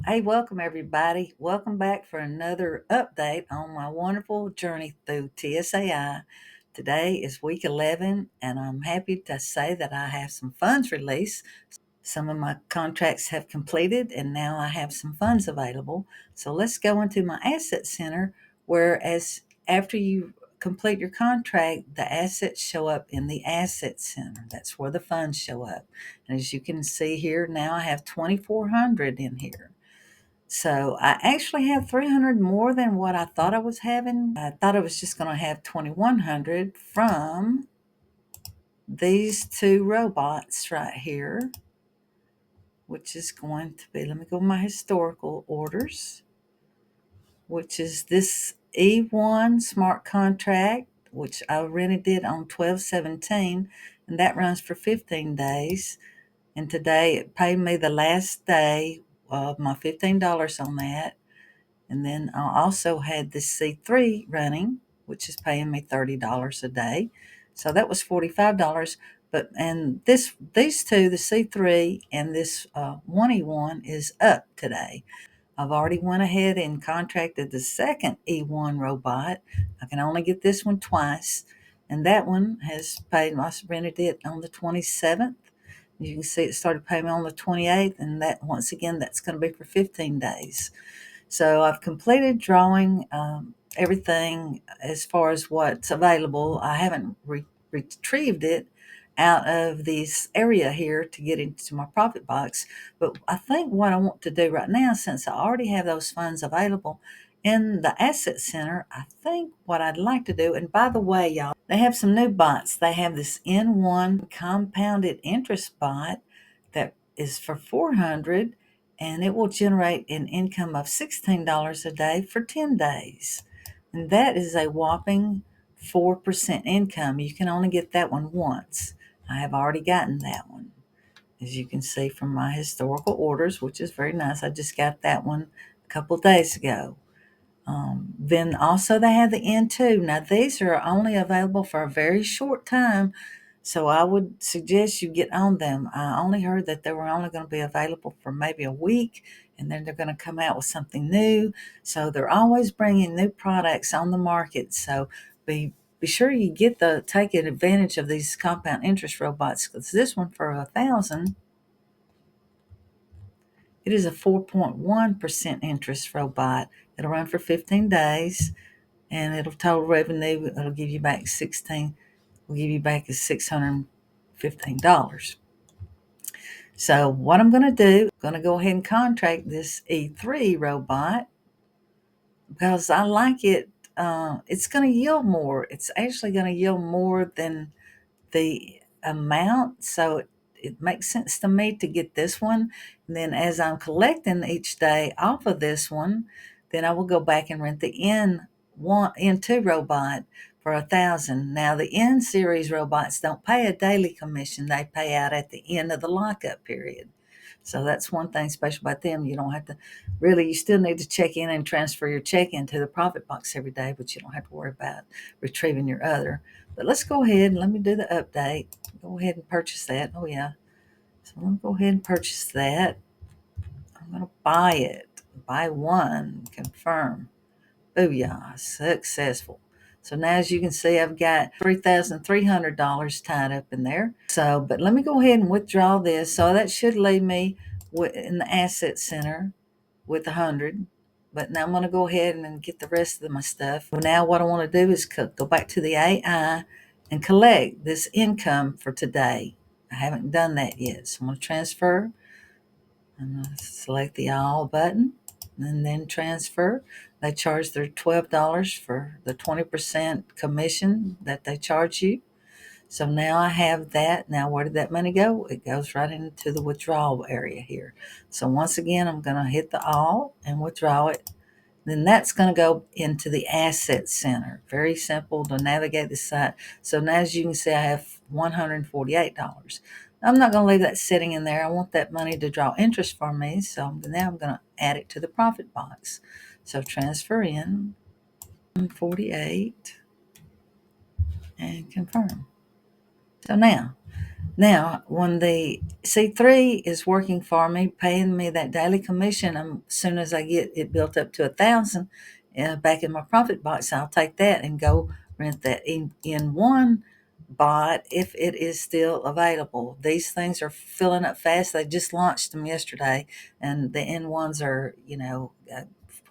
Hey, welcome everybody. Welcome back for another update on my wonderful journey through TSAI. Today is week 11, and I'm happy to say that I have some funds released. Some of my contracts have completed, and now I have some funds available. So let's go into my asset center, whereas after you complete your contract, the assets show up in the asset center. That's where the funds show up. And as you can see here, now I have 2,400 in here. So I actually have 300 more than what I thought I was having. I thought I was just going to have 2,100 from these two robots right here, which is going to be, let me go to my historical orders, which is this E1 smart contract, which I rented it on 12/17, and that runs for 15 days. And today it paid me the last day of my $15 on that. And then I also had this C3 running, which is paying me $30 a day. So that was $45. But and these two, the C3 and this 1E1 is up today. I've already went ahead and contracted the second E1 robot. I can only get this one twice. And that one has paid, I rented it on the 27th. You can see it started paying me on the 28th. And that, once again, that's going to be for 15 days. So I've completed drawing everything as far as what's available. I haven't retrieved it out of this area here to get into my profit box. But I think what I want to do right now, since I already have those funds available in the asset center, I think what I'd like to do, and by the way, y'all, they have some new bots. They have this N1 compounded interest bot that is for 400, and it will generate an income of $16 a day for 10 days. And that is a whopping 4% income. You can only get that one once. I have already gotten that one, as you can see from my historical orders, which is very nice. I just got that one a couple days ago. Then also they have the N2. Now these are only available for a very short time, so I would suggest you get on them. I only heard that they were only going to be available for maybe a week, and then they're going to come out with something new. So they're always bringing new products on the market. So be sure you get the take advantage of these compound interest robots, because this one for 1,000, it is a 4.1% interest robot. It'll run for 15 days, and it'll total revenue. It'll give you back 16. Will give you back is $615. So what I'm going to do, I'm going to go ahead and contract this E3 robot because I like it. It's going to yield more. It's actually going to yield more than the amount. So it makes sense to me to get this one. And then as I'm collecting each day off of this one, then I will go back and rent the N2 robot for 1,000. Now the N series robots don't pay a daily commission. They pay out at the end of the lockup period. So that's one thing special about them. You don't have to really, you still need to check in and transfer your check into the profit box every day, but you don't have to worry about retrieving your other. But let's go ahead and let me do the update. Go ahead and purchase that. Oh, yeah. So I'm going to go ahead and purchase that. I'm going to buy it. Buy one. Confirm. Booyah. Successful. So now, as you can see, I've got $3,300 tied up in there. So, but let me go ahead and withdraw this. So that should leave me in the asset center with 100. But now I'm going to go ahead and get the rest of my stuff. Well, now what I want to do is go back to the AI and collect this income for today. I haven't done that yet. So I'm going to transfer. I'm going to select the all button and then transfer. They charge their $12 for the 20% commission that they charge you. So now I have that. Now where did that money go? It goes right into the withdrawal area here. So once again, I'm going to hit the all and withdraw it. Then that's going to go into the asset center. Very simple to navigate the site. So now, as you can see, I have $148. I'm not going to leave that sitting in there. I want that money to draw interest for me. So now I'm going to add it to the profit box. So transfer in 48 and confirm. So now Now, when the C3 is working for me, paying me that daily commission, as soon as I get it built up to 1,000 back in my profit box, I'll take that and go rent that N1 bot if it is still available. These things are filling up fast. They just launched them yesterday, and the N1s are,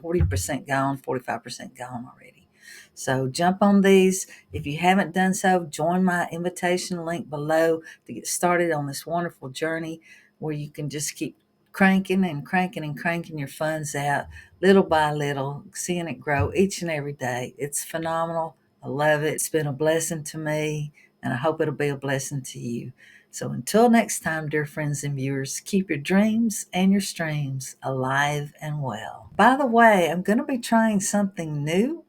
40% gone, 45% gone already. So jump on these. If you haven't done so, join my invitation link below to get started on this wonderful journey where you can just keep cranking and cranking and cranking your funds out little by little, seeing it grow each and every day. It's phenomenal. I love it. It's been a blessing to me, and I hope it'll be a blessing to you. So until next time, dear friends and viewers, keep your dreams and your streams alive and well. By the way, I'm going to be trying something new.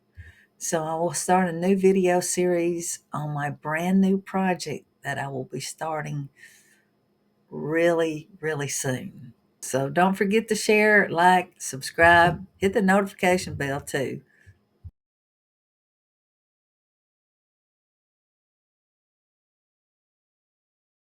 So I will start a new video series on my brand new project that I will be starting really, really soon. So don't forget to share, like, subscribe, hit the notification bell too.